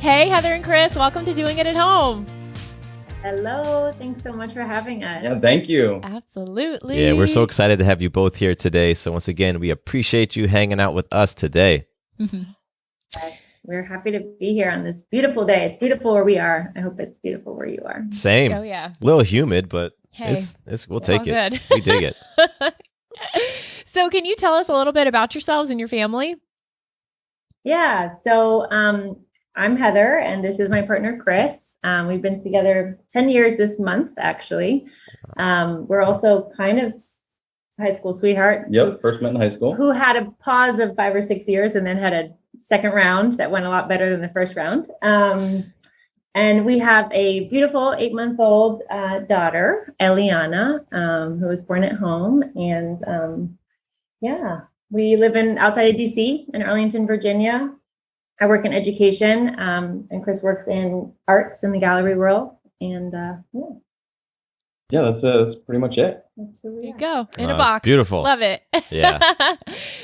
Hey, Heather and Chris, welcome to Doing It at Home. Hello. Thanks so much for having us. Yeah, thank you. Absolutely. Yeah, we're so excited to have you both here today. So once again, we appreciate you hanging out with us today. We're happy to be here on this beautiful day. It's beautiful where we are. I hope it's beautiful where you are. Same. Oh, yeah. A little humid, but Hey, we'll it's all take it. good. We dig it. So can you tell us a little bit about yourselves and your family? Yeah. So I'm Heather, and this is my partner, Chris. We've been together 10 years this month, actually. We're also kind of high school sweethearts. Yep, first met in high school. Who had a pause of 5 or 6 years and then had a second round that went a lot better than the first round. And we have a beautiful 8-month-old daughter, Eliana, who was born at home. And we live outside of DC in Arlington, Virginia. I work in education, and Chris works in arts in the gallery world. And that's pretty much it. that's who we There you are. go. In a Wow, box. beautiful. Love it. Yeah.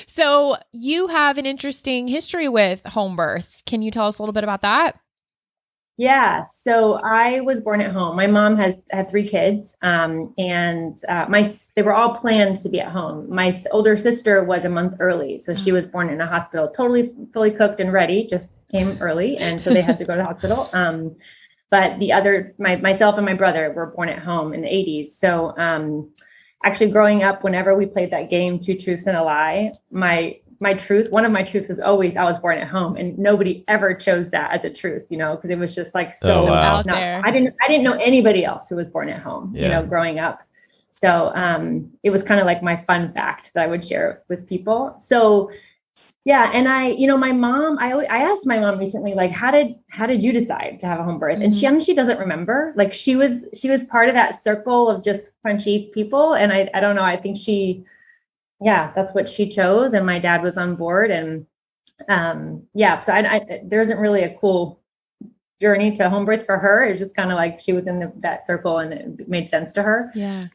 So you have an interesting history with Homebirth. Can you tell us a little bit about that? Yeah, so I was born at home. My mom had 3 kids, and they were all planned to be at home. My older sister was a month early, so she was born in a hospital, totally fully cooked and ready, just came early, and so they had to go to the hospital. But myself and my brother were born at home in the 80s. So actually growing up, whenever we played that game, Two Truths and a Lie, one of my truths was always I was born at home, and nobody ever chose that as a truth, because it was just like so out there. I didn't know anybody else who was born at home, growing up. So it was kind of like my fun fact that I would share with people. So yeah, and my mom, I asked my mom recently, like, how did you decide to have a home birth? And she doesn't remember. Like she was part of that circle of just crunchy people, and I don't know. I think that's what she chose, and my dad was on board, and so there isn't really a cool journey to home birth for her. It's just kind of like she was in that circle, and it made sense to her. Yeah.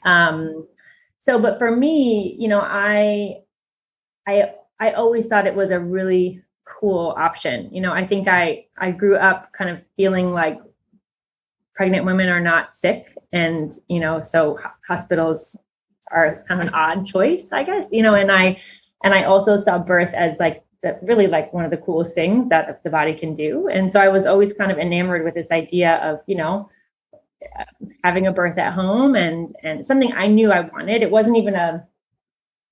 But for me, I always thought it was a really cool option. I think I grew up kind of feeling like pregnant women are not sick, and so hospitals are kind of an odd choice, I guess, and I also saw birth as really one of the coolest things that the body can do. And so I was always kind of enamored with this idea of, having a birth at home and something I knew I wanted. It wasn't even it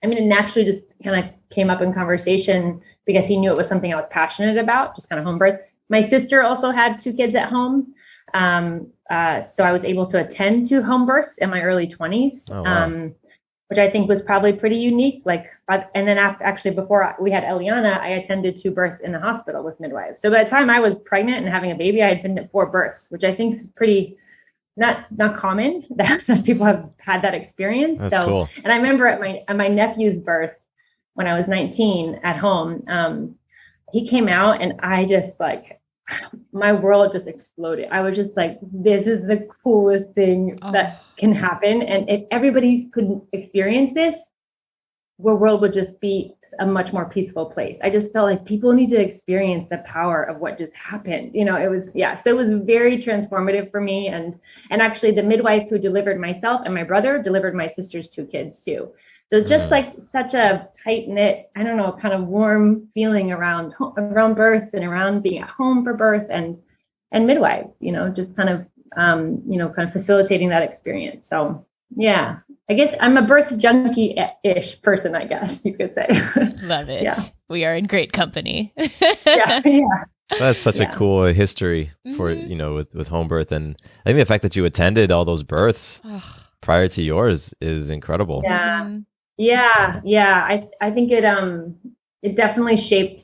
naturally just kind of came up in conversation because he knew it was something I was passionate about, just kind of home birth. My sister also had 2 kids at home. So I was able to attend 2 home births in my early 20s. Oh, wow. Which I think was probably pretty unique. And then actually before we had Eliana, I attended 2 births in the hospital with midwives. So by the time I was pregnant and having a baby, I had been at 4 births, which I think is pretty not common that people have had that experience. That's cool. And I remember at my nephew's birth when I was 19 at home, he came out, and I just my world just exploded. I was just like, this is the coolest thing that can happen. And if everybody could experience this, the world would just be a much more peaceful place. I just felt like people need to experience the power of what just happened. It was, so it was very transformative for me. And actually the midwife who delivered myself and my brother delivered my sister's 2 kids too. So just such a tight knit, I don't know, kind of warm feeling around birth and around being at home for birth and midwives, just kind of facilitating that experience. So yeah, I guess I'm a birth junkie-ish person, I guess you could say. Love it. Yeah. We are in great company. Yeah. That's such a cool history for, with home birth. And I think the fact that you attended all those births prior to yours is incredible. Yeah. Yeah. I think it definitely shaped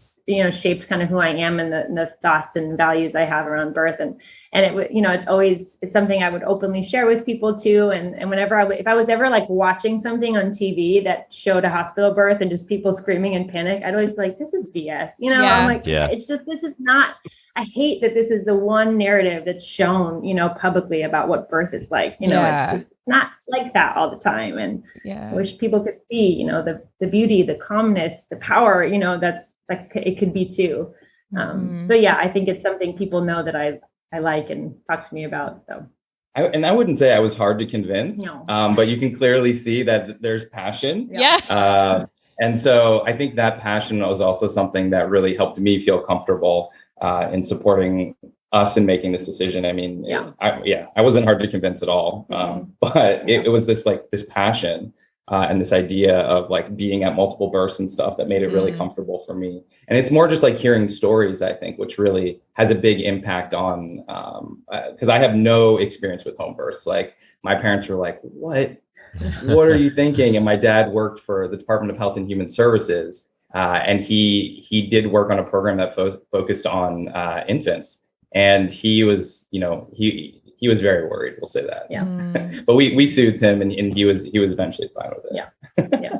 kind of who I am and the thoughts and values I have around birth. And it's something I would openly share with people too. And whenever if I was ever watching something on TV that showed a hospital birth and just people screaming in panic, I'd always be like, this is BS. I'm like, it's just, this is not, I hate that this is the one narrative that's shown, publicly about what birth is like. It's just not like that all the time. And I wish people could see, the beauty, the calmness, the power, that's like it could be too. So yeah, I think it's something people know that I like and talk to me about. So. I wouldn't say I was hard to convince, No. but you can clearly see that there's passion. Yeah. And so I think that passion was also something that really helped me feel comfortable in supporting us in making this decision. I mean, I wasn't hard to convince at all, but it was this passion and this idea of like being at multiple births and stuff that made it really comfortable for me. And it's more just like hearing stories, I think, which really has a big impact on, because I have no experience with home births. Like my parents were like, what are you thinking? And my dad worked for the Department of Health and Human Services. And he did work on a program that focused on infants. And he was, he was very worried. We'll say that. Yeah. But we soothed him, and he was eventually fine with it. Yeah. Yeah.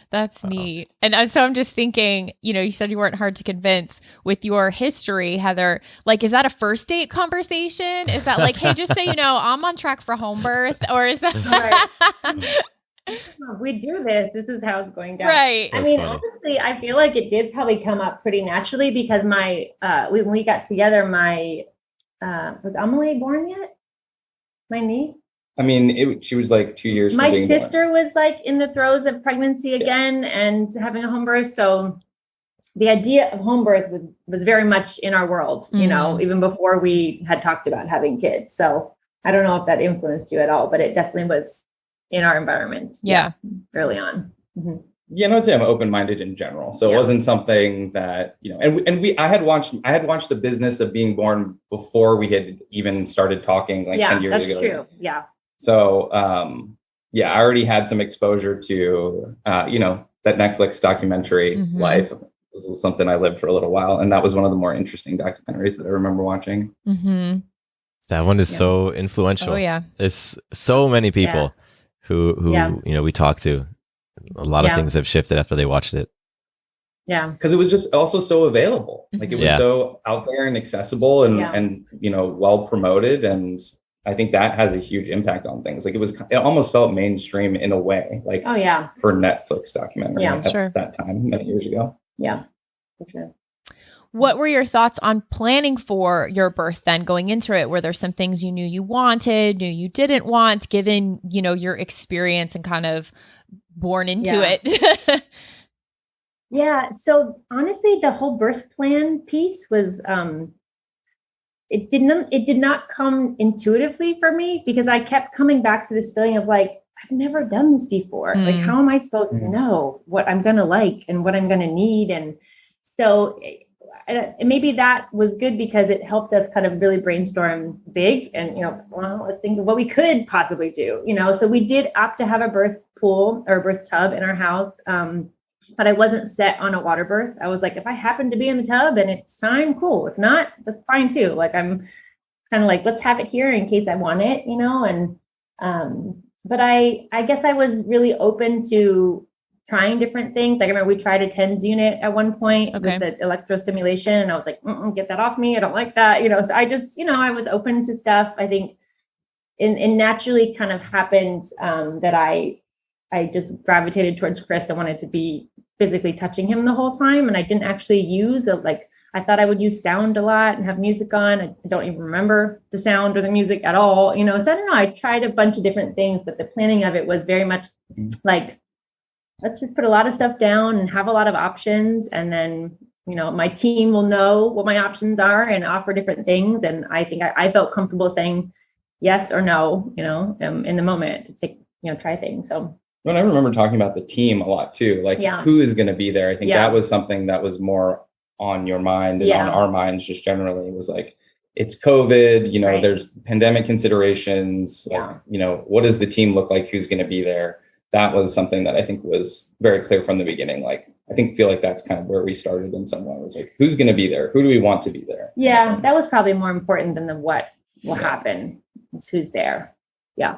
That's neat. And so I'm just thinking, you said you weren't hard to convince with your history, Heather. Like, is that a first date conversation? Is that like, hey, just so you know, I'm on track for home birth? Or is that we do this? This is how it's going down. Right. I mean, honestly, I feel like it did probably come up pretty naturally because when we got together, was Amelie born yet? My niece? I mean, she was like 2 years. My sister was like in the throes of pregnancy again and having a home birth. So the idea of home birth was very much in our world, even before we had talked about having kids. So I don't know if that influenced you at all, but it definitely was in our environment. Yeah. Early on. Mm-hmm. Yeah, no, I'd say I'm open-minded in general. So it wasn't something that, I had watched The Business of Being Born before we had even started talking 10 years ago. Yeah, that's true. Yeah. So, I already had some exposure to, that Netflix documentary Life. This was something I lived for a little while. And that was one of the more interesting documentaries that I remember watching. Mm-hmm. That one is so influential. Oh, yeah. It's so many people who we talk to. A lot of things have shifted after they watched it. Yeah. Because it was just also so available. Like it was so out there and accessible and well promoted. And I think that has a huge impact on things. Like it almost felt mainstream in a way, like for Netflix documentary at that time, many years ago. Yeah, for sure. What were your thoughts on planning for your birth then going into it? Were there some things you knew you wanted, knew you didn't want, given, your experience and kind of born into it? Yeah. So honestly, the whole birth plan piece was, it did not come intuitively for me because I kept coming back to this feeling of like, I've never done this before. Like, how am I supposed to know what I'm going to like and what I'm going to need? And so maybe that was good because it helped us kind of really brainstorm big and, let's think of what we could possibly do, so we did opt to have a birth pool or a birth tub in our house. But I wasn't set on a water birth. I was like, if I happen to be in the tub and it's time, cool. If not, that's fine too. Like, I'm kind of like, let's have it here in case I want it, and, but I guess I was really open to trying different things. Like I remember we tried a TENS unit at one point with the electrostimulation and I was like, get that off me. I don't like that, so I just, I was open to stuff. I think and naturally kind of happened that I just gravitated towards Chris. I wanted to be physically touching him the whole time. And I didn't actually use I thought I would use sound a lot and have music on. I don't even remember the sound or the music at all, so I don't know. I tried a bunch of different things, but the planning of it was very much like, let's just put a lot of stuff down and have a lot of options. And then, my team will know what my options are and offer different things. And I think I felt comfortable saying yes or no, in the moment to take, try things. So. Well, I remember talking about the team a lot too, like who is going to be there. I think that was something that was more on your mind and on our minds just generally. It was like, it's COVID, there's pandemic considerations, what does the team look like? Who's going to be there? That was something that I think was very clear from the beginning. Like, feel like that's kind of where we started in some way. It was like, who's going to be there? Who do we want to be there? Yeah, that was probably more important than the what will happen. It's who's there. Yeah.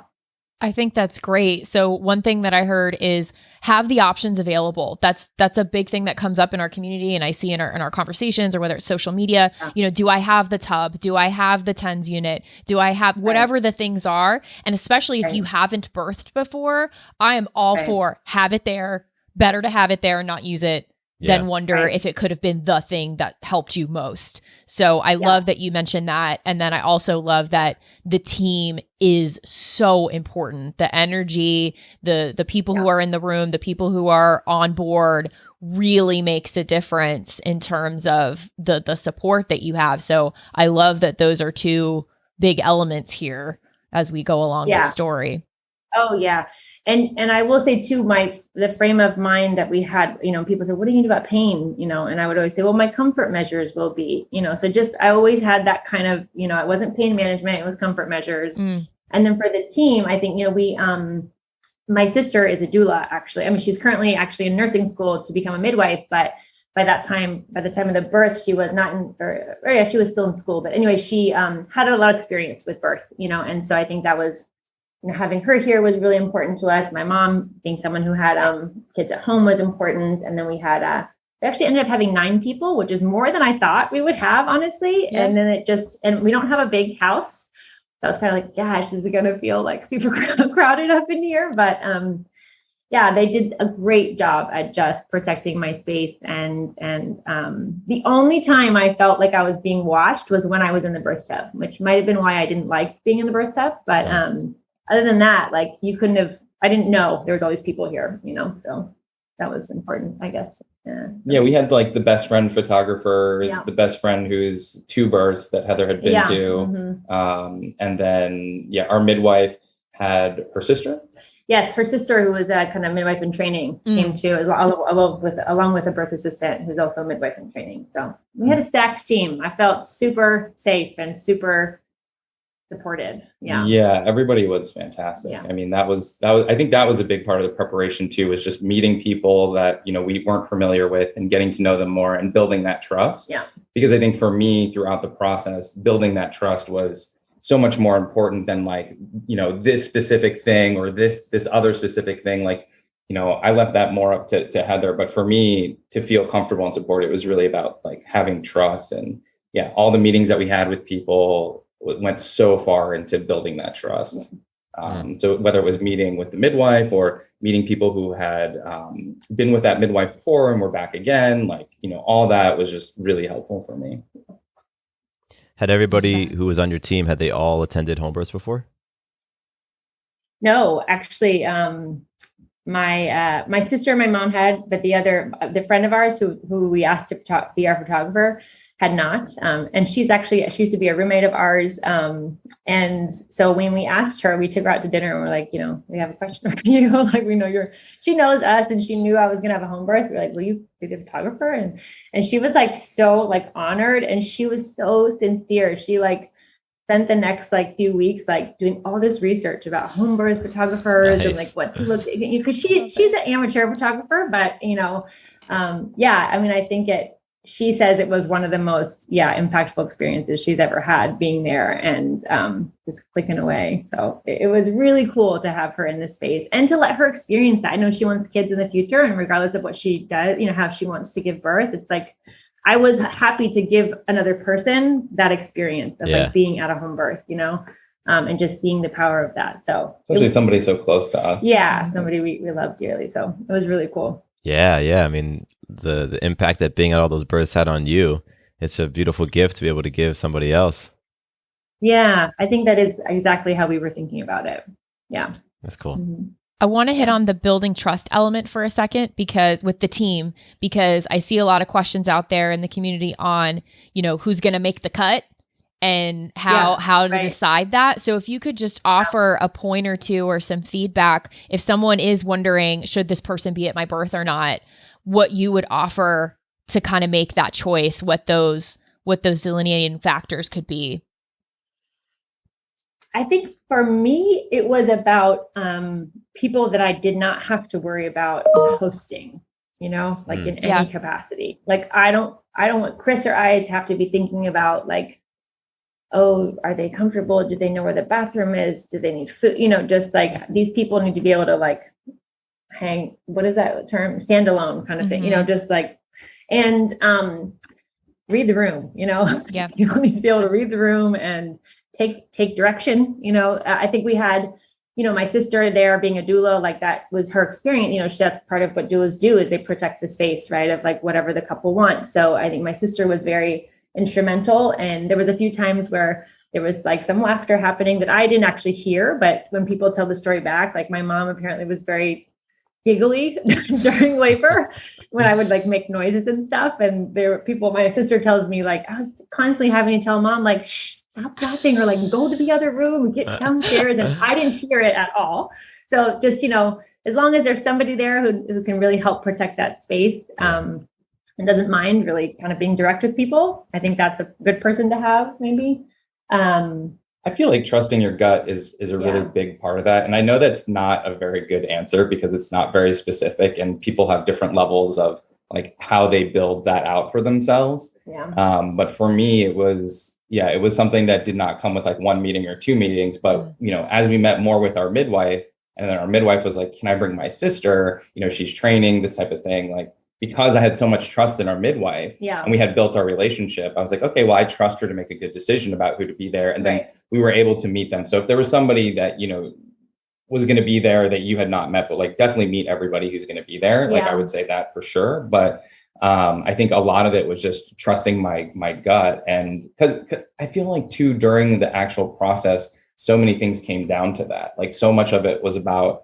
I think that's great. So one thing that I heard is have the options available. That's a big thing that comes up in our community and I see in our conversations or whether it's social media, do I have the tub? Do I have the TENS unit? Do I have whatever the things are? And especially if you haven't birthed before, I am all for have it there. Better to have it there and not use it then wonder if it could have been the thing that helped you most. So I love that you mentioned that. And then I also love that the team is so important. The energy, the people who are in the room, the people who are on board really makes a difference in terms of the support that you have. So I love that those are two big elements here as we go along the story. Oh yeah. And I will say too, the frame of mind that we had, people said, what are you going to do about pain? And I would always say, well, my comfort measures will be, so I always had that kind of, it wasn't pain management, it was comfort measures. And then for the team, I think, my sister is a doula, actually. I mean, she's currently actually in nursing school to become a midwife, but by the time of the birth, she was she was still in school. But anyway, she had a lot of experience with birth, and so I think that was, having her here was really important to us. My mom, being someone who had kids at home, was important. And then we actually ended up having 9 people, which is more than I thought we would have, honestly. Yeah. And then and we don't have a big house. So I was kind of like, gosh, this is going to feel like super crowded up in here. But they did a great job at just protecting my space. And the only time I felt like I was being watched was when I was in the birth tub, which might have been why I didn't like being in the birth tub. But other than that, like I didn't know there was all these people here, so that was important, I guess. Yeah. We had like the best friend photographer, the best friend who's 2 births that Heather had been to. And then, our midwife had her sister. Yes. Her sister, who was a kind of midwife in training, came to along with a birth assistant, who's also a midwife in training. So we had a stacked team. I felt super safe and super supported. Everybody was fantastic. I mean, that was I think that was a big part of the preparation too, was just meeting people that we weren't familiar with and getting to know them more and building that trust. Because I think for me, throughout the process, building that trust was so much more important than this specific thing or this other specific thing. I left that more up to Heather, but for me to feel comfortable and supported, it was really about having trust. And all the meetings that we had with people went so far into building that trust. So whether it was meeting with the midwife or meeting people who had been with that midwife before and were back again, all that was just really helpful for me. Had everybody who was on your team, had they all attended Homebirth before? No, actually, my sister and my mom had, but the friend of ours who we asked to be our photographer had not. And she used to be a roommate of ours. And so when we asked her, we took her out to dinner and we're like, we have a question for you. We know she knows us and she knew I was going to have a home birth. We're like, will you be the photographer? And she was so honored, and she was so sincere. She spent the next few weeks doing all this research about home birth photographers and what to look, because she's an amateur photographer, but I think she says it was one of the most impactful experiences she's ever had, being there and just clicking away. So it was really cool to have her in this space and to let her experience that. I know she wants kids in the future, and regardless of what she does, how she wants to give birth, it's I was happy to give another person that experience of being at a home birth, and just seeing the power of that. So especially somebody so close to us. Yeah, somebody we love dearly. So it was really cool. Yeah. I mean, the impact that being at all those births had on you, it's a beautiful gift to be able to give somebody else. Yeah, I think that is exactly how we were thinking about it. Yeah. That's cool. Mm-hmm. I want to hit on the building trust element for a second, because with the team, because I see a lot of questions out there in the community on, who's going to make the cut and how to decide that. So if you could just offer a point or two or some feedback, if someone is wondering, should this person be at my birth or not, what you would offer to kind of make that choice, what those delineating factors could be. I think for me, it was about people that I did not have to worry about hosting, in any capacity. I don't want Chris or I to have to be thinking about oh, are they comfortable? Do they know where the bathroom is? Do they need food? These people need to be able to hang, what is that term? Standalone kind of thing, and read the room, people need to be able to read the room and take direction. I think we had my sister there being a doula, like that was her experience. That's part of what doulas do, is they protect the space, right, of like whatever the couple wants. So I think my sister was very instrumental. And there was a few times where there was like some laughter happening that I didn't actually hear. But when people tell the story back, like my mom apparently was very giggly during labor when I would like make noises and stuff. And there were people, my sister tells me, like, I was constantly having to tell mom, like, shh, stop laughing, or like go to the other room, get downstairs. And I didn't hear it at all. So just, as long as there's somebody there who can really help protect that space, and doesn't mind really kind of being direct with people, I think that's a good person to have, maybe. I feel like trusting your gut is a really big part of that. And I know that's not a very good answer because it's not very specific, and people have different levels of like how they build that out for themselves. Yeah. But for me, it was something that did not come with like one meeting or two meetings. But, as we met more with our midwife, and then our midwife was like, can I bring my sister? She's training, this type of thing. Like, because I had so much trust in our midwife, and we had built our relationship, I was like, okay, well, I trust her to make a good decision about who to be there. And then we were able to meet them. So if there was somebody that, was going to be there that you had not met, but like definitely meet everybody who's going to be there. Like I would say that for sure. But I think a lot of it was just trusting my gut. And because I feel like too, during the actual process, so many things came down to that. Like so much of it was about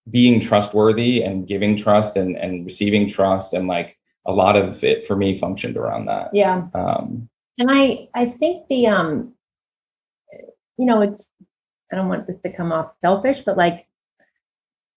being trustworthy and giving trust and receiving trust. And like a lot of it for me functioned around that. Yeah. And I think it's, I don't want this to come off selfish, but like,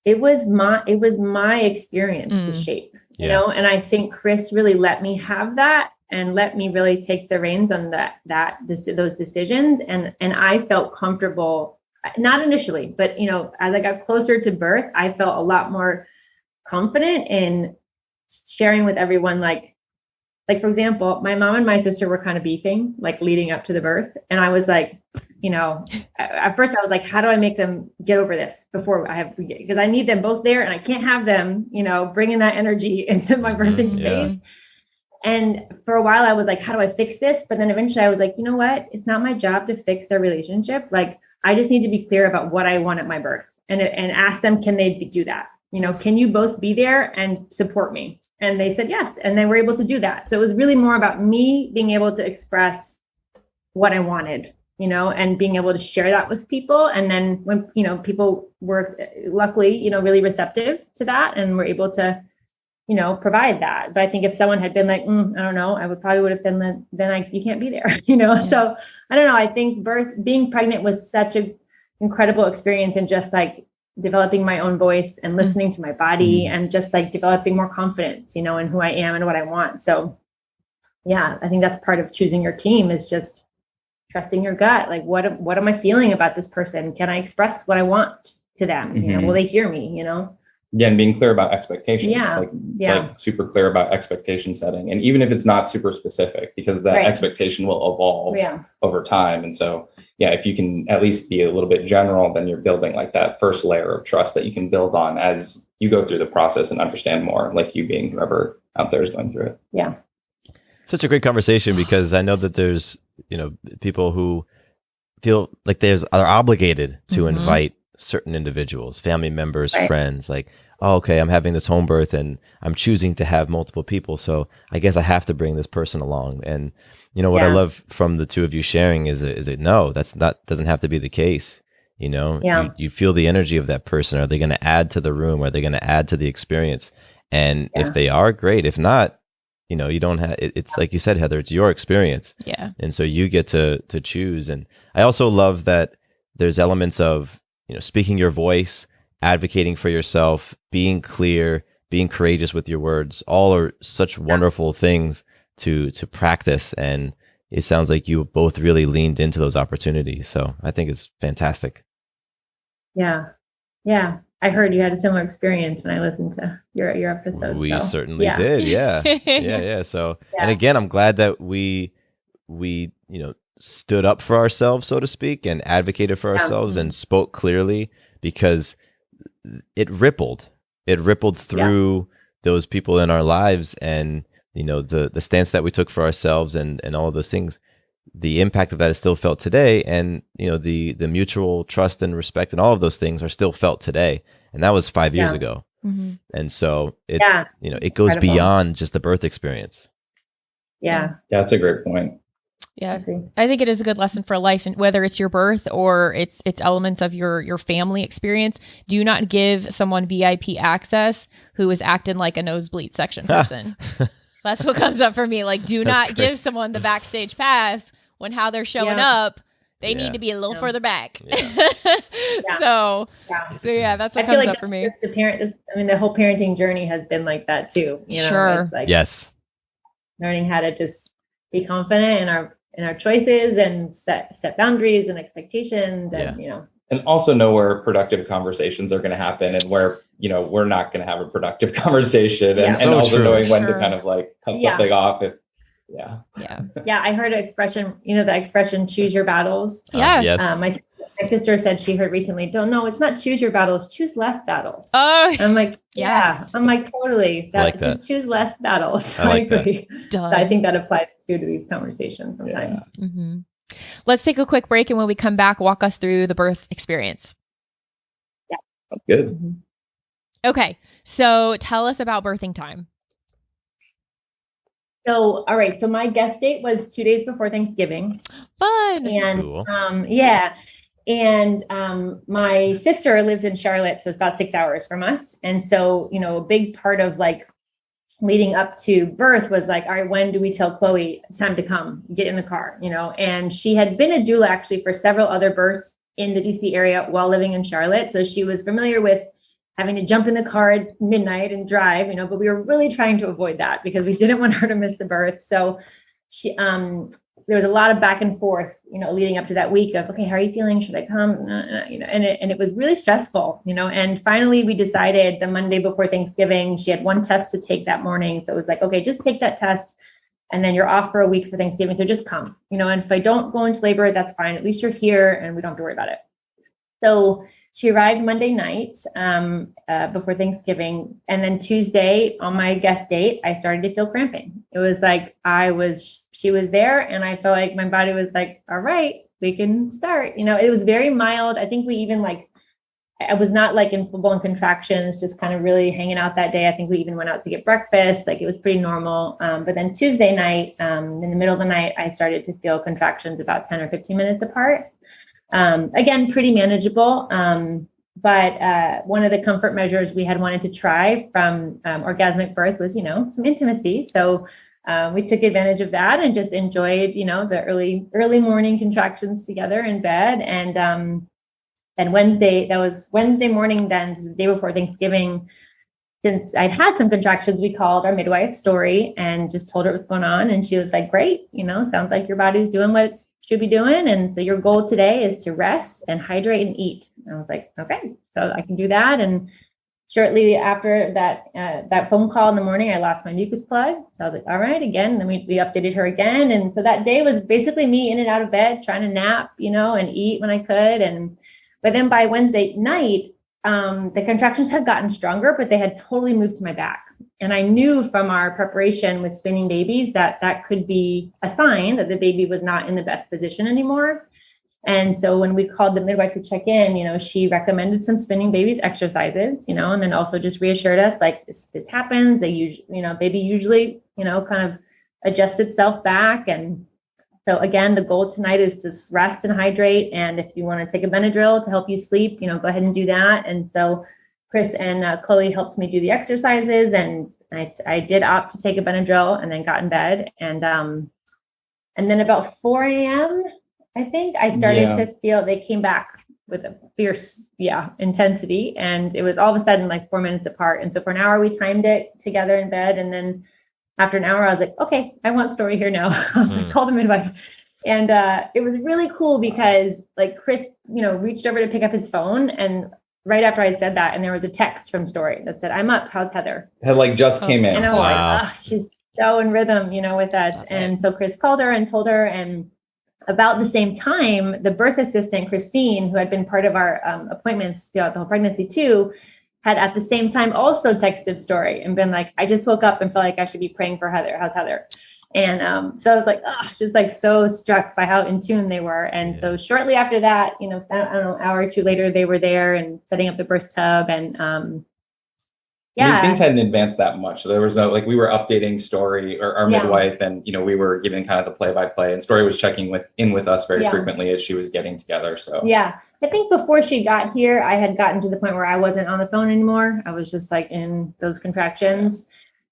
it was my experience to shape, and I think Chris really let me have that and let me really take the reins on those decisions. And I felt comfortable, not initially, but, as I got closer to birth, I felt a lot more confident in sharing with everyone, like, for example, my mom and my sister were kind of beefing, like leading up to the birth. And I was like, at first I was like, how do I make them get over this before because I need them both there and I can't have them, bringing that energy into my birthing space. And for a while I was like, how do I fix this? But then eventually I was like, you know what? It's not my job to fix their relationship. Like, I just need to be clear about what I want at my birth and ask them, can they do that? Can you both be there and support me? And they said yes. And they were able to do that. So it was really more about me being able to express what I wanted, and being able to share that with people. And then when, people were luckily, really receptive to that and were able to, provide that. But I think if someone had been like, I don't know, I would have said, then you can't be there, So I don't know. I think being pregnant was such an incredible experience, and just like developing my own voice and listening to my body and just like developing more confidence, in who I am and what I want. So yeah, I think that's part of choosing your team, is just trusting your gut. Like, what am I feeling about this person? Can I express what I want to them? Will they hear me, Yeah, and being clear about expectations. Yeah. Like super clear about expectation setting. And even if it's not super specific, because that expectation will evolve over time. And so, if you can at least be a little bit general, then you're building like that first layer of trust that you can build on as you go through the process and understand more, like you being whoever out there is going through it. Yeah. Such a great conversation, because I know that there's, people who feel like are obligated to invite certain individuals, family members, friends, like, oh, okay, I'm having this home birth and I'm choosing to have multiple people, so I guess I have to bring this person along. And what I love from the two of you sharing is it no, doesn't have to be the case. You feel the energy of that person. Are they going to add to the room? Are they going to add to the experience? And if they are, great. If not, you don't have, it's like you said, Heather, it's your experience. Yeah. And so you get to choose. And I also love that there's elements of, speaking your voice, advocating for yourself, being clear, being courageous with your words, all are such wonderful things to practice. And it sounds like you both really leaned into those opportunities. So I think it's fantastic. Yeah. Yeah. I heard you had a similar experience when I listened to your episode. We certainly did. Yeah. Yeah. So, and again, I'm glad that we, stood up for ourselves, so to speak, and advocated for ourselves and spoke clearly, because it rippled through those people in our lives. And, the stance that we took for ourselves and all of those things the impact of that is still felt today. And, the mutual trust and respect and all of those things are still felt today. And that was 5 years ago. Mm-hmm. And so it's, it goes Incredible. beyond just the birth experience. Yeah. That's a great point. Yeah, I think it is a good lesson for life, and whether it's your birth or it's elements of your family experience. Do not give someone VIP access who is acting like a nosebleed section person. That's what comes up for me. Like, do not give someone the backstage pass when how they're showing up. They need to be a little further back. So that's what comes up for me. The whole parenting journey has been like that too. Sure. It's like yes. Learning how to just be confident in our choices and set boundaries and expectations, and and also know where productive conversations are going to happen and where we're not going to have a productive conversation, and So also true. knowing when to kind of like cut something off. I heard an expression, the expression "choose your battles." Yes. My sister said she heard recently, "Don't know, it's not choose your battles, choose less battles." Oh, I'm like, I'm like, totally. Just choose less battles. I agree. So I think that applies to these conversations sometimes. Mm-hmm. Let's take a quick break, and when we come back, walk us through the birth experience. Yeah, that's good. Mm-hmm. Okay, so tell us about birthing time. So, all right. So my guest date was 2 days before Thanksgiving. Fun. And Cool. And my sister lives in Charlotte, so it's about 6 hours from us. And so, a big part of like leading up to birth was like, all right, when do we tell Chloe it's time to come, get in the car, and she had been a doula actually for several other births in the DC area while living in Charlotte. So she was familiar with having to jump in the car at midnight and drive, but we were really trying to avoid that because we didn't want her to miss the birth. So she, there was a lot of back and forth, leading up to that week of, okay, how are you feeling? Should I come? And it was really stressful, and finally we decided the Monday before Thanksgiving, she had one test to take that morning. So it was like, okay, just take that test and then you're off for a week for Thanksgiving. So just come, and if I don't go into labor, that's fine. At least you're here and we don't have to worry about it. So she arrived Monday night before Thanksgiving. And then Tuesday on my guest date, I started to feel cramping. It was like she was there and I felt like my body was like, all right, we can start. It was very mild. I think we even I was not like in full-blown contractions, just kind of really hanging out that day. I think we even went out to get breakfast. Like it was pretty normal. But then Tuesday night, in the middle of the night, I started to feel contractions about 10 or 15 minutes apart. Again, pretty manageable. But one of the comfort measures we had wanted to try from orgasmic birth was, some intimacy. So we took advantage of that and just enjoyed, the early morning contractions together in bed. And Wednesday, that was Wednesday morning, then the day before Thanksgiving, since I'd had some contractions, we called our midwife, Story, and just told her what's going on. And she was like, great, sounds like your body's doing what it should be doing. And so your goal today is to rest and hydrate and eat. And I was like, okay, so I can do that. And shortly after that phone call in the morning, I lost my mucus plug. So I was like, all right, again, and then we updated her again. And so that day was basically me in and out of bed, trying to nap, and eat when I could. But then by Wednesday night, the contractions had gotten stronger, but they had totally moved to my back. And I knew from our preparation with spinning babies that could be a sign that the baby was not in the best position anymore. And so when we called the midwife to check in, she recommended some spinning babies exercises, and then also just reassured us like this happens. They usually, baby usually, kind of adjusts itself back. And so again, the goal tonight is to rest and hydrate. And if you want to take a Benadryl to help you sleep, go ahead and do that. And so Chris and Chloe helped me do the exercises, and I did opt to take a Benadryl and then got in bed. And then about 4 a.m., I think I started to feel they came back with a fierce, intensity. And it was all of a sudden like 4 minutes apart. And so for an hour, we timed it together in bed. And then after an hour, I was like, okay, I want Story here now. I was like, call the midwife. And it was really cool because like Chris, reached over to pick up his phone, and right after I said that, and there was a text from Story that said, I'm up, how's Heather? It just came in. And I was like, she's so in rhythm, with us. Okay. And so Chris called her and told her, and about the same time, the birth assistant, Christine, who had been part of our appointments throughout the whole pregnancy too, had at the same time also texted Story and been like, I just woke up and felt like I should be praying for Heather. How's Heather? And so I was like, oh, just like so struck by how in tune they were. And so shortly after that, I don't know, an hour or two later, they were there and setting up the birth tub. And I mean, things hadn't advanced that much. So there was no, we were updating Story or our midwife, and, we were giving kind of the play-by-play, and Story was checking in with us very frequently as she was getting together. So I think before she got here, I had gotten to the point where I wasn't on the phone anymore. I was just like in those contractions.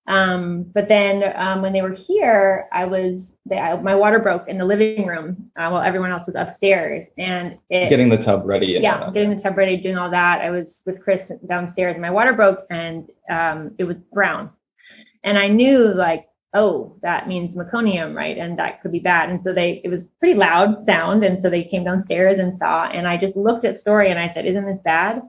But then when they were here, my water broke in the living room while everyone else was upstairs, and getting the tub ready. Getting the tub ready, doing all that. I was with Chris downstairs, and my water broke, and it was brown, and I knew like, oh, that means meconium, right? And that could be bad. And so it was pretty loud sound, and so they came downstairs and saw, and I just looked at Story and I said, "Isn't this bad?"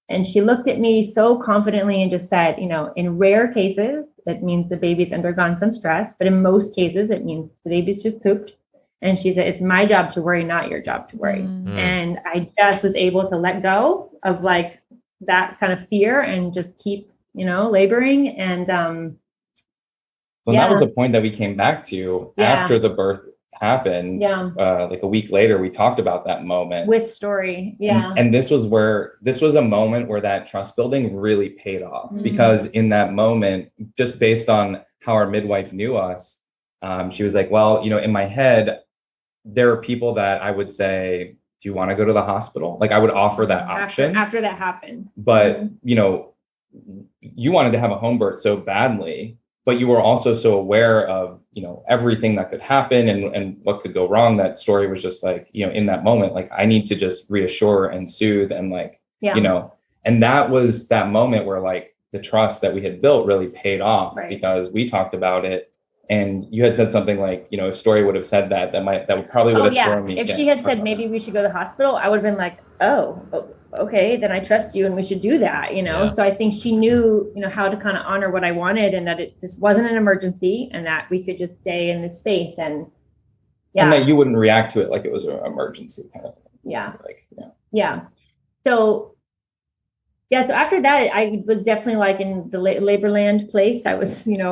And she looked at me so confidently and just said, in rare cases, that means the baby's undergone some stress, but in most cases, it means the baby's just pooped. And she said, "It's my job to worry, not your job to worry." And I just was able to let go of like that kind of fear and just keep, laboring. And that was a point that we came back to after the birth happened. Like a week later, we talked about that moment with Story. And this was a moment where that trust building really paid off, because in that moment, just based on how our midwife knew us, she was like, well, in my head, there are people that I would say, do you want to go to the hospital? Like I would offer that option after that happened. But, you wanted to have a home birth so badly, but you were also so aware of, everything that could happen and what could go wrong. That Story was just like, in that moment, like I need to just reassure and soothe and and that was that moment where like the trust that we had built really paid off, because we talked about it. And you had said something like, if Story would have said that would probably have thrown me. If she had said maybe we should go to the hospital, I would have been like, oh, okay, then I trust you and we should do that, So I think she knew, how to kind of honor what I wanted, and that this wasn't an emergency, and that we could just stay in this space and that you wouldn't react to it like it was an emergency kind of thing. So after that, I was definitely like in the labor land place. I was, when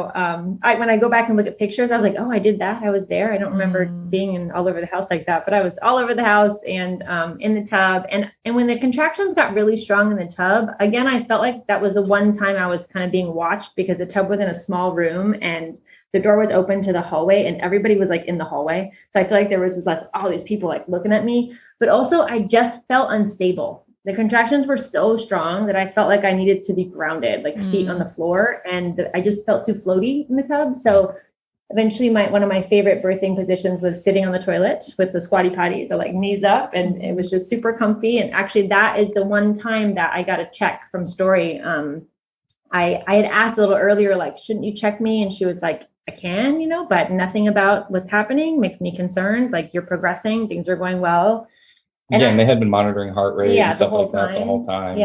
I go back and look at pictures, I was like, oh, I did that. I was there. I don't remember being all over the house like that, but I was all over the house and in the tub. And when the contractions got really strong in the tub, again, I felt like that was the one time I was kind of being watched, because the tub was in a small room and the door was open to the hallway and everybody was like in the hallway. So I feel like there was just like all these people like looking at me, but also I just felt unstable. The contractions were so strong that I felt like I needed to be grounded, like feet on the floor. And I just felt too floaty in the tub. So eventually one of my favorite birthing positions was sitting on the toilet with the squatty potty. So like knees up, and it was just super comfy. And actually that is the one time that I got a check from Story. I had asked a little earlier, like, shouldn't you check me? And she was like, I can, but nothing about what's happening makes me concerned. Like you're progressing, things are going well. And they had been monitoring heart rate and stuff like that the whole time.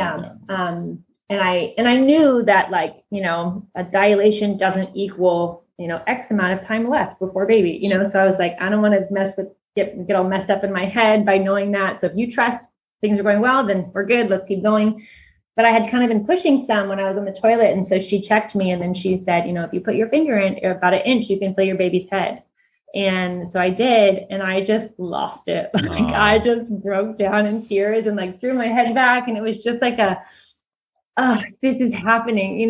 And I knew that like, a dilation doesn't equal, X amount of time left before baby, so I was like, I don't want to get all messed up in my head by knowing that. So if you trust things are going well, then we're good. Let's keep going. But I had kind of been pushing some when I was on the toilet. And so she checked me, and then she said, if you put your finger in about an inch, you can feel your baby's head. And so I did, and I just lost it. Like I just broke down in tears and like threw my head back. And it was just like this is happening,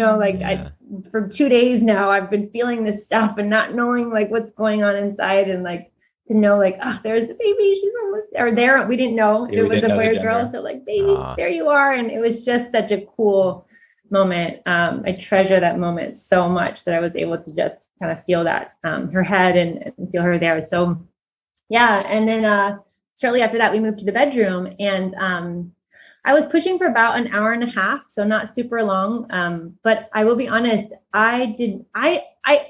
for 2 days now, I've been feeling this stuff and not knowing like what's going on inside, and like to know like, there's the baby, she's almost there. We didn't know if it was a boy or girl. So like, babies, there you are. And it was just such a cool moment. I treasure that moment so much that I was able to just kind of feel that her head and feel her there. So and then shortly after that we moved to the bedroom, and I was pushing for about an hour and a half, so not super long. But I will be honest, I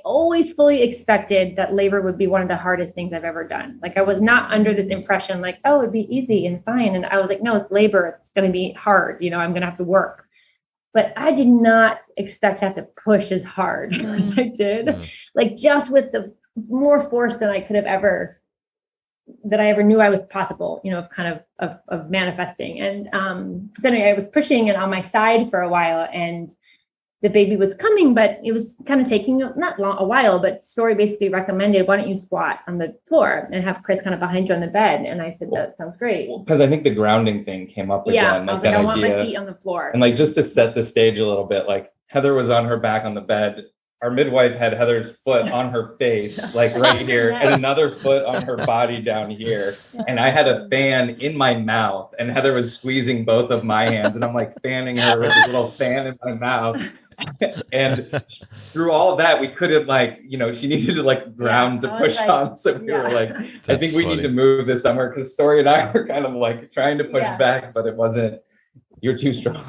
always fully expected that labor would be one of the hardest things I've ever done. Like I was not under this impression like, oh, it'd be easy and fine. And I was like, no, it's labor. It's going to be hard. I'm going to have to work. But I did not expect to have to push as hard as I did, like just with the more force than I could have ever knew I was possible, of manifesting. And so anyway, I was pushing and on my side for a while, and the baby was coming, but it was kind of taking not long, a while, but Story basically recommended, why don't you squat on the floor and have Chris kind of behind you on the bed? And I said, that sounds great. Because I think the grounding thing came up again. I was like, I want my feet on the floor. And like, just to set the stage a little bit, like Heather was on her back on the bed. Our midwife had Heather's foot on her face, like right here, and another foot on her body down here. And I had a fan in my mouth, and Heather was squeezing both of my hands, and I'm like fanning her with this little fan in my mouth. And through all of that, we couldn't like, she needed to like ground to push on. So we were like, I think we need to move this somewhere, because Story and I were kind of like trying to push back, but it wasn't, you're too strong.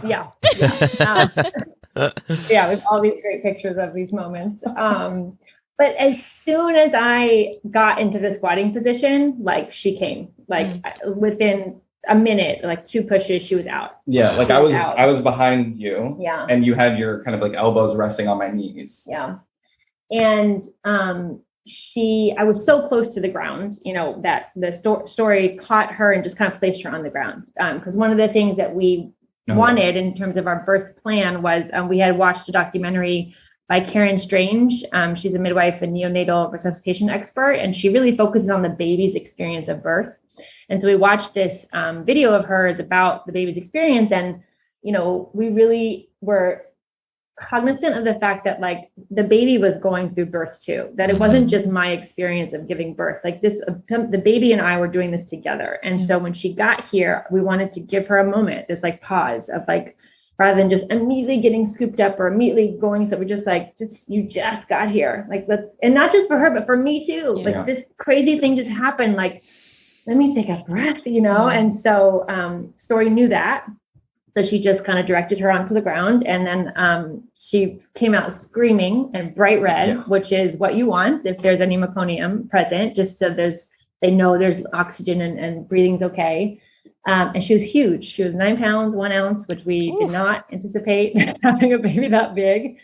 We have all these great pictures of these moments. But as soon as I got into the squatting position, like she came, like within a minute, like 2 pushes, she was out. Yeah, like I was behind you. Yeah. And you had your kind of like elbows resting on my knees. Yeah. And I was so close to the ground, that the Story caught her and just kind of placed her on the ground. Because one of the things that we wanted in terms of our birth plan was we had watched a documentary by Karen Strange. She's a midwife and neonatal resuscitation expert, and she really focuses on the baby's experience of birth. And so we watched this video of hers about the baby's experience, and we really were cognizant of the fact that like the baby was going through birth too, that it wasn't just my experience of giving birth. Like the baby and I were doing this together. And so when she got here, we wanted to give her a moment, this like pause of like, rather than just immediately getting scooped up or immediately going. So we just like, you just got here. Like, and not just for her, but for me too. Yeah. Like this crazy thing just happened. Like, let me take a breath, And so Story knew that. So she just kind of directed her onto the ground, and then she came out screaming and bright red, which is what you want if there's any meconium present, just so they know there's oxygen and breathing's okay. And she was huge. She was 9 pounds, 1 ounce, which we did not anticipate having a baby that big.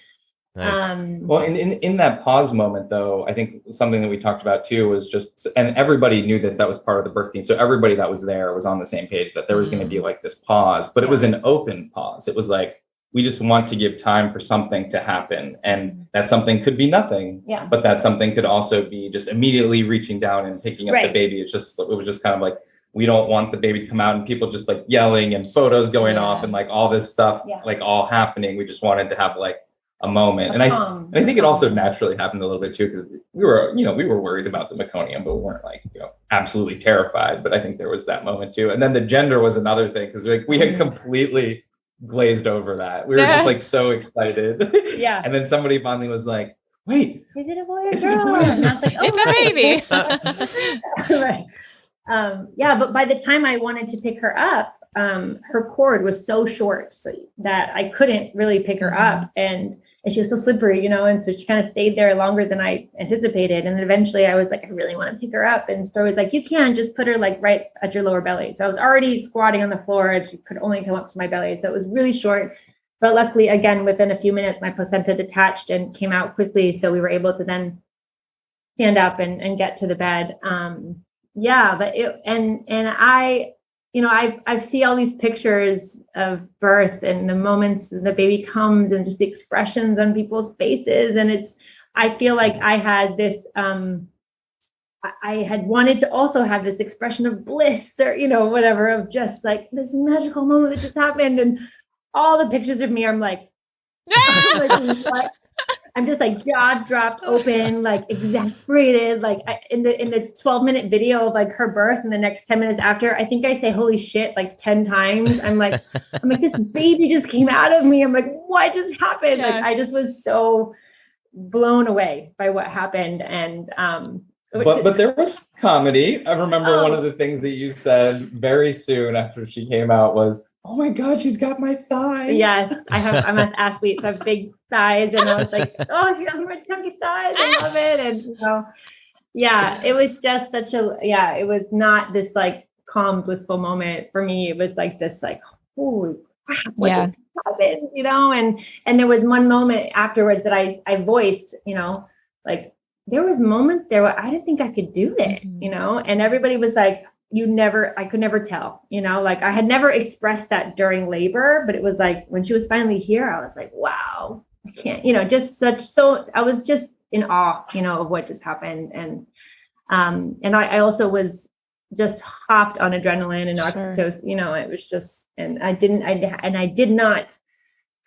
Nice. Well, in that pause moment, though, I think something that we talked about too was just, and everybody knew this, that was part of the birth team. So everybody that was there was on the same page that there was going to be like this pause, but it was an open pause. It was like, we just want to give time for something to happen. And that something could be nothing, but that something could also be just immediately reaching down and picking up the baby. It was just kind of like, we don't want the baby to come out and people just like yelling and photos going off and like all this stuff, like all happening. We just wanted to have like a moment. And I think it also naturally happened a little bit too, because we were worried about the meconium, but we weren't like, absolutely terrified. But I think there was that moment too. And then the gender was another thing, because like we had completely glazed over that. We were just like so excited. Yeah. And then somebody finally was like, wait, is it a boy or a girl? And I was like, it's a baby. Right. But by the time I wanted to pick her up, her cord was so short so that I couldn't really pick her up, and she was so slippery, and so she kind of stayed there longer than I anticipated. And then eventually I was like, I really want to pick her up. And Story was like, you can just put her like right at your lower belly. So I was already squatting on the floor and she could only come up to my belly. So it was really short, but luckily again, within a few minutes, my placenta detached and came out quickly. So we were able to then stand up and get to the bed. I see all these pictures of birth and the moments the baby comes and just the expressions on people's faces. And I feel like I had this, I had wanted to also have this expression of bliss or, whatever, of just like this magical moment that just happened. And all the pictures of me, I'm like, what? I'm just like jaw dropped open, like exasperated, like in the 12-minute video of like her birth and the next 10 minutes after, I think I say, holy shit, like 10 times. I'm like, this baby just came out of me. I'm like, what just happened? Yeah. Like, I just was so blown away by what happened. And, but there was comedy. I remember one of the things that you said very soon after she came out was, oh my God, she's got my thighs. Yes, I'm an athlete, so I have big thighs. And I was like, oh, she has my chunky thighs. I love it. And, it was just it was not this like calm, blissful moment for me. It was like this, like, holy crap, what just happened, and there was one moment afterwards that I voiced, like there was moments there where I didn't think I could do it, and everybody was like, I could never tell, like I had never expressed that during labor, but it was like when she was finally here, I was like, wow, I can't, just I was just in awe, of what just happened. And I also was just hopped on adrenaline and oxytocin, it was just, and I did not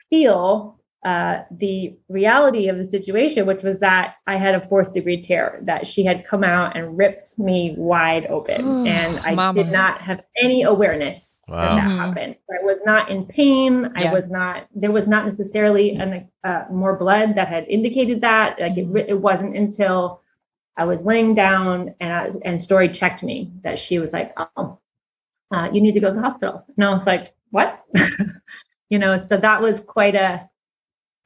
feel the reality of the situation, which was that I had a 4th-degree tear, that she had come out and ripped me wide open. And I did not have any awareness that happened. I was not in pain. Yeah. There was not necessarily more blood that had indicated that. Like it wasn't until I was laying down and Story checked me that she was like, oh, you need to go to the hospital. And I was like, what? So that was quite a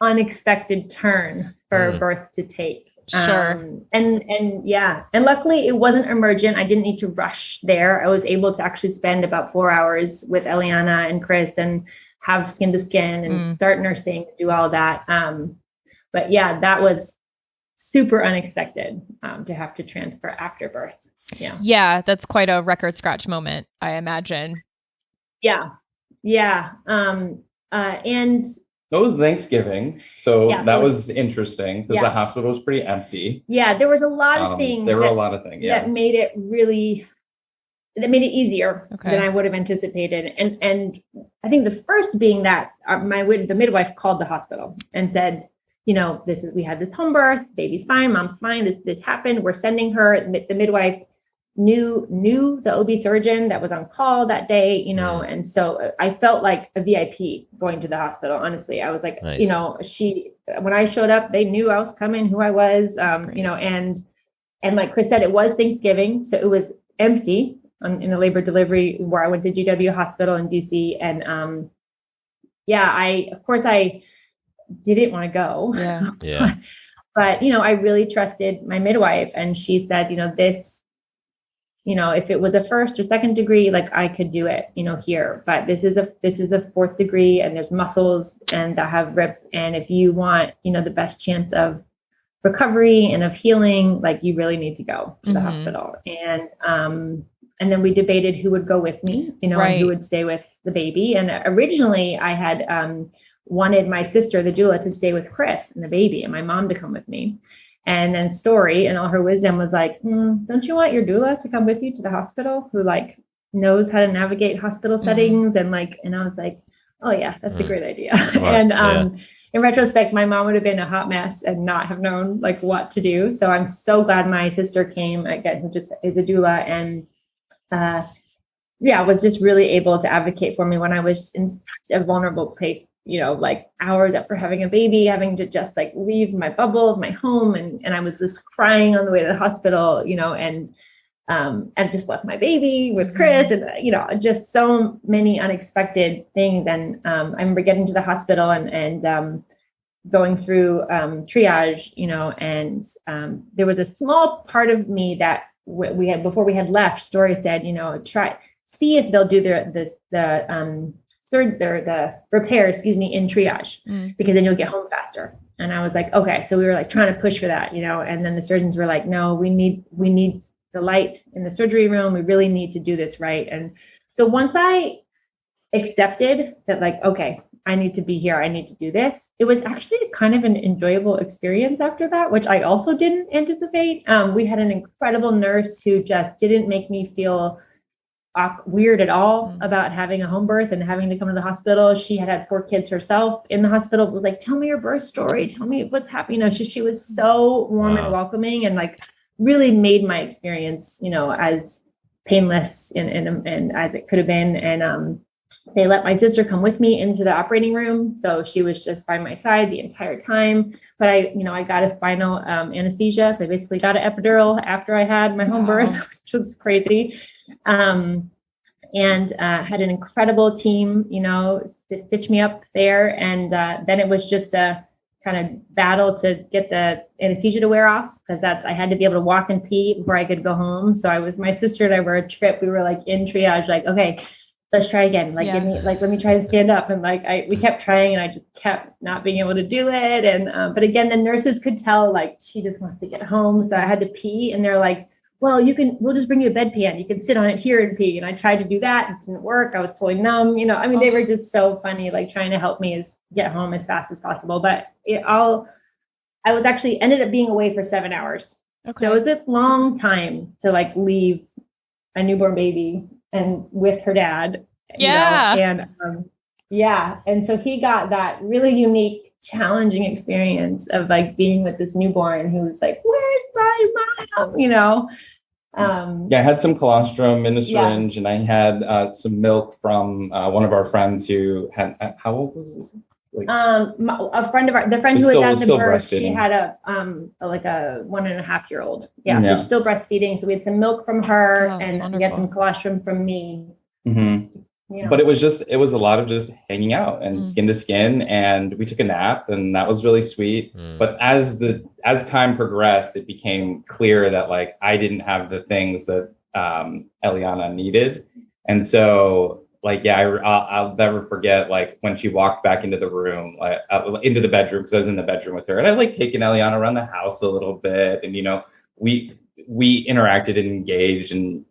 unexpected turn for birth to take. Sure. And luckily it wasn't emergent. I didn't need to rush there. I was able to actually spend about 4 hours with Eliana and Chris and have skin to skin and start nursing, do all that. But yeah, that was super unexpected to have to transfer after birth. Yeah. Yeah. That's quite a record scratch moment, I imagine. Yeah. Yeah. And it was Thanksgiving, so that was interesting because the hospital was pretty empty. Yeah, there was a lot of things. There were a lot of things that made it easier than I would have anticipated. And I think the first being that the midwife called the hospital and said, we had this home birth, baby's fine, mom's fine. This happened. We're sending her. The midwife knew the OB surgeon that was on call that day, and so I felt like a VIP going to the hospital. Honestly, I was like, nice. When I showed up, they knew I was coming, who I was, and like Chris said, it was Thanksgiving, so it was empty in the labor delivery where I went to GW Hospital in DC, and I didn't want to go. Yeah. But I really trusted my midwife, and she said, this. If it was a 1st or 2nd degree, like I could do it, here, but this is a 4th degree, and there's muscles and that have ripped. And if you want, the best chance of recovery and of healing, like you really need to go to the hospital. And then we debated who would go with me, and who would stay with the baby. And originally I had wanted my sister, the doula, to stay with Chris and the baby, and my mom to come with me. And then Story and all her wisdom was like, don't you want your doula to come with you to the hospital, who like knows how to navigate hospital settings? And I was like, oh yeah, that's a great idea. And in retrospect, my mom would have been a hot mess and not have known like what to do. So I'm so glad my sister came again, who just is a doula, and was just really able to advocate for me when I was in such a vulnerable place. Like hours after having a baby, having to just like leave my bubble of my home. And I was just crying on the way to the hospital, and just left my baby with Chris, and, just so many unexpected things. And I remember getting to the hospital and going through triage, and there was a small part of me that we had, before we had left, Story said, see if they'll do the repair, in triage, because then you'll get home faster. And I was like, okay. So we were like trying to push for that, and then the surgeons were like, no, we need the light in the surgery room. We really need to do this right. And so once I accepted that, like, okay, I need to be here, I need to do this, it was actually kind of an enjoyable experience after that, which I also didn't anticipate. We had an incredible nurse who just didn't make me feel weird at all about having a home birth and having to come to the hospital. She had 4 kids herself in the hospital. It was like, tell me your birth story. Tell me what's happening. She was so warm and welcoming, and like really made my experience, as painless and as it could have been. And they let my sister come with me into the operating room. So she was just by my side the entire time. But I got a spinal anesthesia. So I basically got an epidural after I had my home birth, which was crazy. And had an incredible team, to stitch me up there. And then it was just a kind of battle to get the anesthesia to wear off, because I had to be able to walk and pee before I could go home. So my sister and I were a trip. We were like in triage, like, okay, let's try again. Like, let me try to stand up. And we kept trying, and I just kept not being able to do it. And, but again, the nurses could tell, like, she just wants to get home. So I had to pee, and they're like, well, we'll just bring you a bedpan. You can sit on it here and pee. And I tried to do that. It didn't work. I was totally numb. I mean, they were just so funny, like trying to help me get home as fast as possible. But I was actually ended up being away for 7 hours. Okay. So it was a long time to like leave a newborn baby and with her dad. Yeah. And so he got that really unique, challenging experience of like being with this newborn who was like, where's my mom? I had some colostrum in a syringe, and I had some milk from one of our friends who had, how old was this? Like, a friend of the friend who was at the birth, she had a 1.5-year-old. So she's still breastfeeding. So we had some milk from her, and we had some colostrum from me. Mm-hmm. But it was a lot of just hanging out and skin to skin, and we took a nap, and that was really sweet. But as time progressed, it became clear that like I didn't have the things that Eliana needed, and so like I'll never forget like when she walked back into the room, into the bedroom, because I was in the bedroom with her, and I like taking Eliana around the house a little bit, and we interacted and engaged, and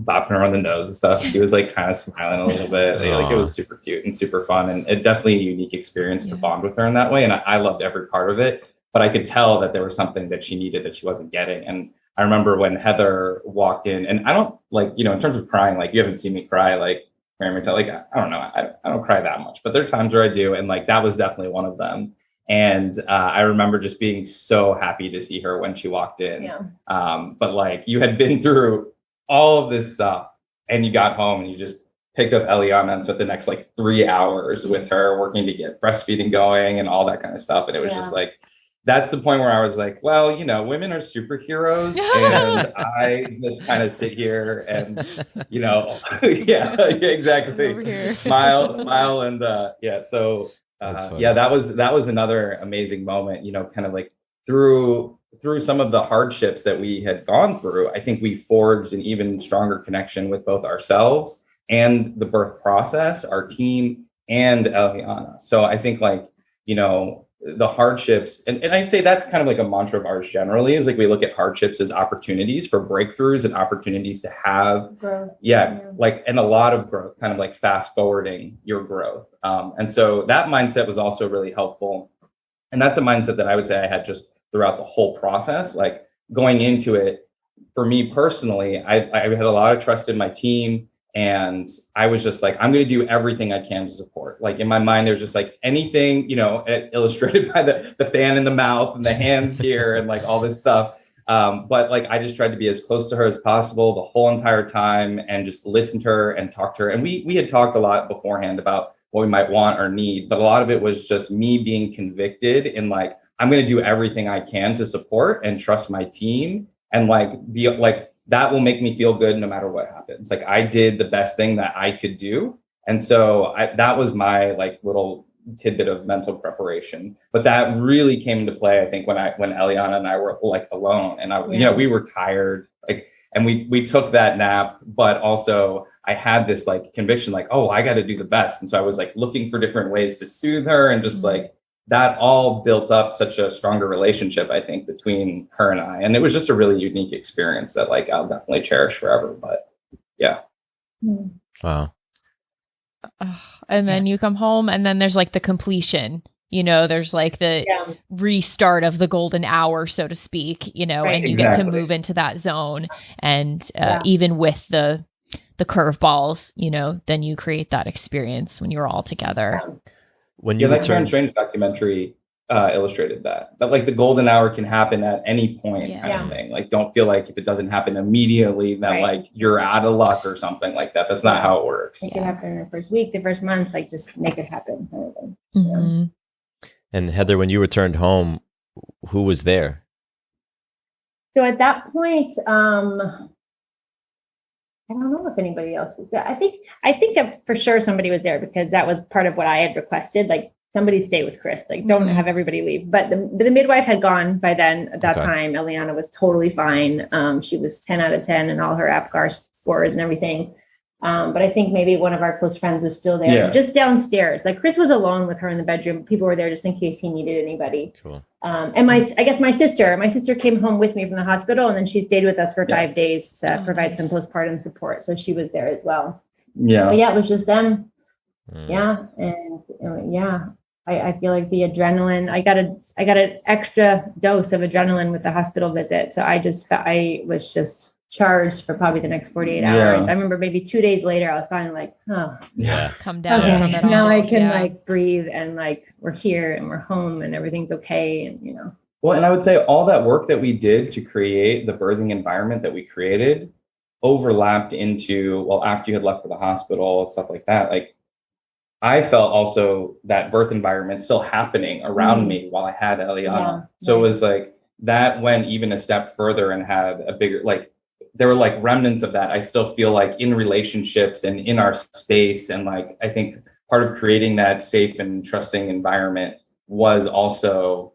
bopping her on the nose and stuff. She was like kind of smiling a little bit. Like it was super cute and super fun, and it definitely a unique experience to bond with her in that way. And I loved every part of it, but I could tell that there was something that she needed that she wasn't getting. And I remember when Heather walked in, and I don't like, in terms of crying, like you haven't seen me cry, like like I don't know, I don't cry that much, but there are times where I do, and like that was definitely one of them. And I remember just being so happy to see her when she walked in. But like you had been through all of this stuff, and you got home and you just picked up Eliana and spent the next like 3 hours with her working to get breastfeeding going and all that kind of stuff. And it was just like, that's the point where I was like, well, women are superheroes, and I just kind of sit here and, exactly. Smile. And so that was another amazing moment, kind of like through some of the hardships that we had gone through. I think we forged an even stronger connection with both ourselves and the birth process, our team, and Eliana. So I think like, the hardships, and I'd say that's kind of like a mantra of ours generally, is like we look at hardships as opportunities for breakthroughs and opportunities to have growth. Like, and a lot of growth, kind of like fast forwarding your growth. And so that mindset was also really helpful. And that's a mindset that I would say I had just throughout the whole process. Like going into it, for me personally, I had a lot of trust in my team. And I was just like, I'm going to do everything I can to support. Like in my mind, there's just like anything, illustrated by the fan in the mouth and the hands here and like all this stuff. But like, I just tried to be as close to her as possible the whole entire time and just listen to her and talk to her. And we had talked a lot beforehand about what we might want or need, but a lot of it was just me being convicted in like, I'm going to do everything I can to support and trust my team and like be like, that will make me feel good no matter what happens. Like I did the best thing that I could do. And so that was my like little tidbit of mental preparation. But that really came into play, I think, when Eliana and I were like alone, and we were tired, like, and we took that nap, but also I had this like conviction, like, oh, I got to do the best. And so I was like looking for different ways to soothe her, and just like that all built up such a stronger relationship, I think, between her and I. And it was just a really unique experience that like I'll definitely cherish forever. But yeah. Wow. And then you come home, and then there's like the completion, there's like the restart of the golden hour, so to speak, and you get to move into that zone. And even with the curveballs, then you create that experience when you're all together. When you that Karen Strange documentary illustrated that like the golden hour can happen at any point, kind of thing. Like, don't feel like if it doesn't happen immediately that like you're out of luck or something like that. That's not how it works. It can happen in the first week, the first month, like just make it happen. And Heather, when you returned home, who was there? So at that point, I don't know if anybody else was there. I think that for sure somebody was there, because that was part of what I had requested. Like, somebody stay with Chris. Like, don't have everybody leave. But the midwife had gone by then. At that time, Eliana was totally fine. She was 10 out of 10 and all her APGAR scores and everything. But I think maybe one of our close friends was still there, just downstairs. Like Chris was alone with her in the bedroom. People were there just in case he needed anybody. Cool. And I guess my sister came home with me from the hospital, and then she stayed with us for 5 days to provide some postpartum support. So she was there as well. Yeah. But yeah, it was just them. Yeah. And I feel like the adrenaline, I got an extra dose of adrenaline with the hospital visit. So I was just charged for probably the next 48 hours. I remember maybe 2 days later, I was finally like, come down from it all. Now I can like breathe, and like we're here and we're home and everything's okay. And, you know. Well, and I would say all that work that we did to create the birthing environment that we created overlapped into, well, after you had left for the hospital and stuff like that, like I felt also that birth environment still happening around me while I had Eliana. So it was like that went even a step further and had a bigger, like, there were like remnants of that. I still feel like in relationships and in our space. And like, I think part of creating that safe and trusting environment was also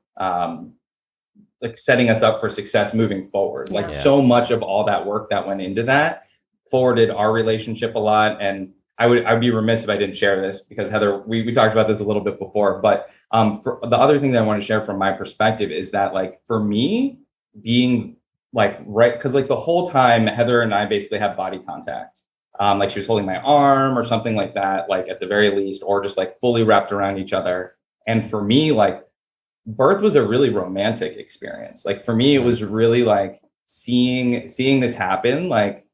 like setting us up for success moving forward. Like so much of all that work that went into that forwarded our relationship a lot. And I'd be remiss if I didn't share this, because Heather, we talked about this a little bit before, but for the other thing that I want to share from my perspective is that, like, for me, being like, right, because like the whole time Heather and I basically have body contact, like she was holding my arm or something like that, like at the very least, or just like fully wrapped around each other. And for me, like, birth was a really romantic experience. Like for me, it was really like seeing this happen, like,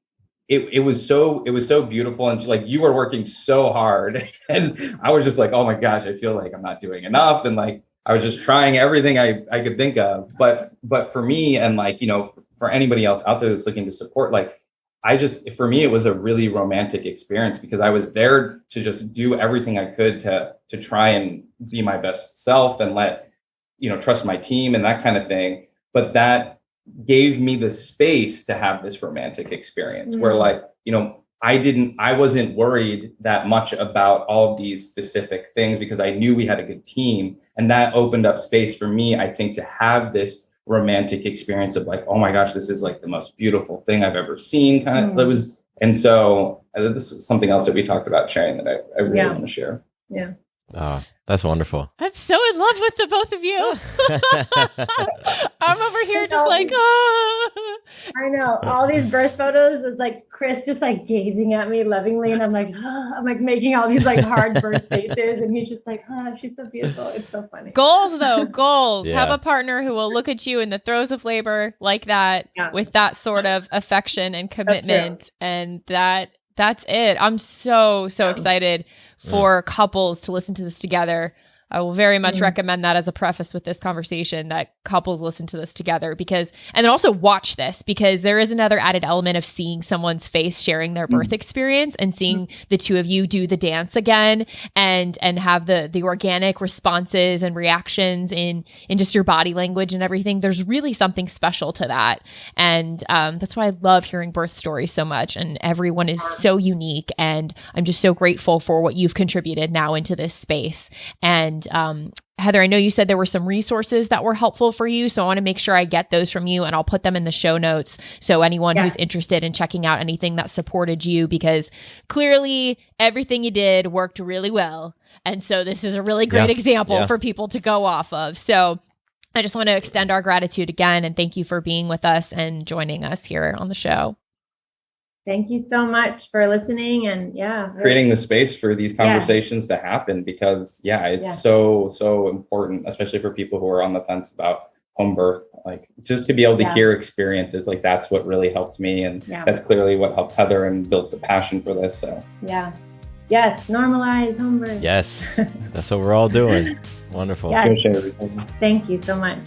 it was so beautiful. And like, you were working so hard and I was just like, oh my gosh, I feel like I'm not doing enough. And like, I was just trying everything I could think of. But for me, and like, you know, for anybody else out there that's looking to support, like, for me, it was a really romantic experience, because I was there to just do everything I could to try and be my best self and trust my team and that kind of thing. But that gave me the space to have this romantic experience where, like, you know, I wasn't worried that much about all of these specific things, because I knew we had a good team, and that opened up space for me, I think, to have this romantic experience of like, oh my gosh, this is like the most beautiful thing I've ever seen. And so this is something else that we talked about sharing that I really want to share. Yeah. Oh, that's wonderful. I'm so in love with the both of you. I'm over here just like, oh. I know. All these birth photos is like Chris just like gazing at me lovingly. And I'm like making all these like hard birth faces. And he's just like, oh, she's so beautiful. It's so funny. Goals though, goals. Yeah. Have a partner who will look at you in the throes of labor like that, with that sort of affection and commitment. And that's it. I'm so excited for couples to listen to this together. I will very much recommend that as a preface with this conversation, that couples listen to this together, and then also watch this, because there is another added element of seeing someone's face sharing their birth experience and seeing the two of you do the dance again and have the organic responses and reactions in just your body language and everything. There's really something special to that. And that's why I love hearing birth stories so much. And everyone is so unique. And I'm just so grateful for what you've contributed now into this space. And Heather, I know you said there were some resources that were helpful for you, so I want to make sure I get those from you, and I'll put them in the show notes. So anyone who's interested in checking out anything that supported you, because clearly everything you did worked really well. And so this is a really great example for people to go off of. So I just want to extend our gratitude again, and thank you for being with us and joining us here on the show. Thank you so much for listening and creating the space for these conversations to happen, because it's so important, especially for people who are on the fence about home birth, like just to be able to hear experiences. Like that's what really helped me, and that's clearly what helped Heather and built the passion for this. So yes, normalize home birth. Yes, that's what we're all doing. Wonderful. Thank you so much.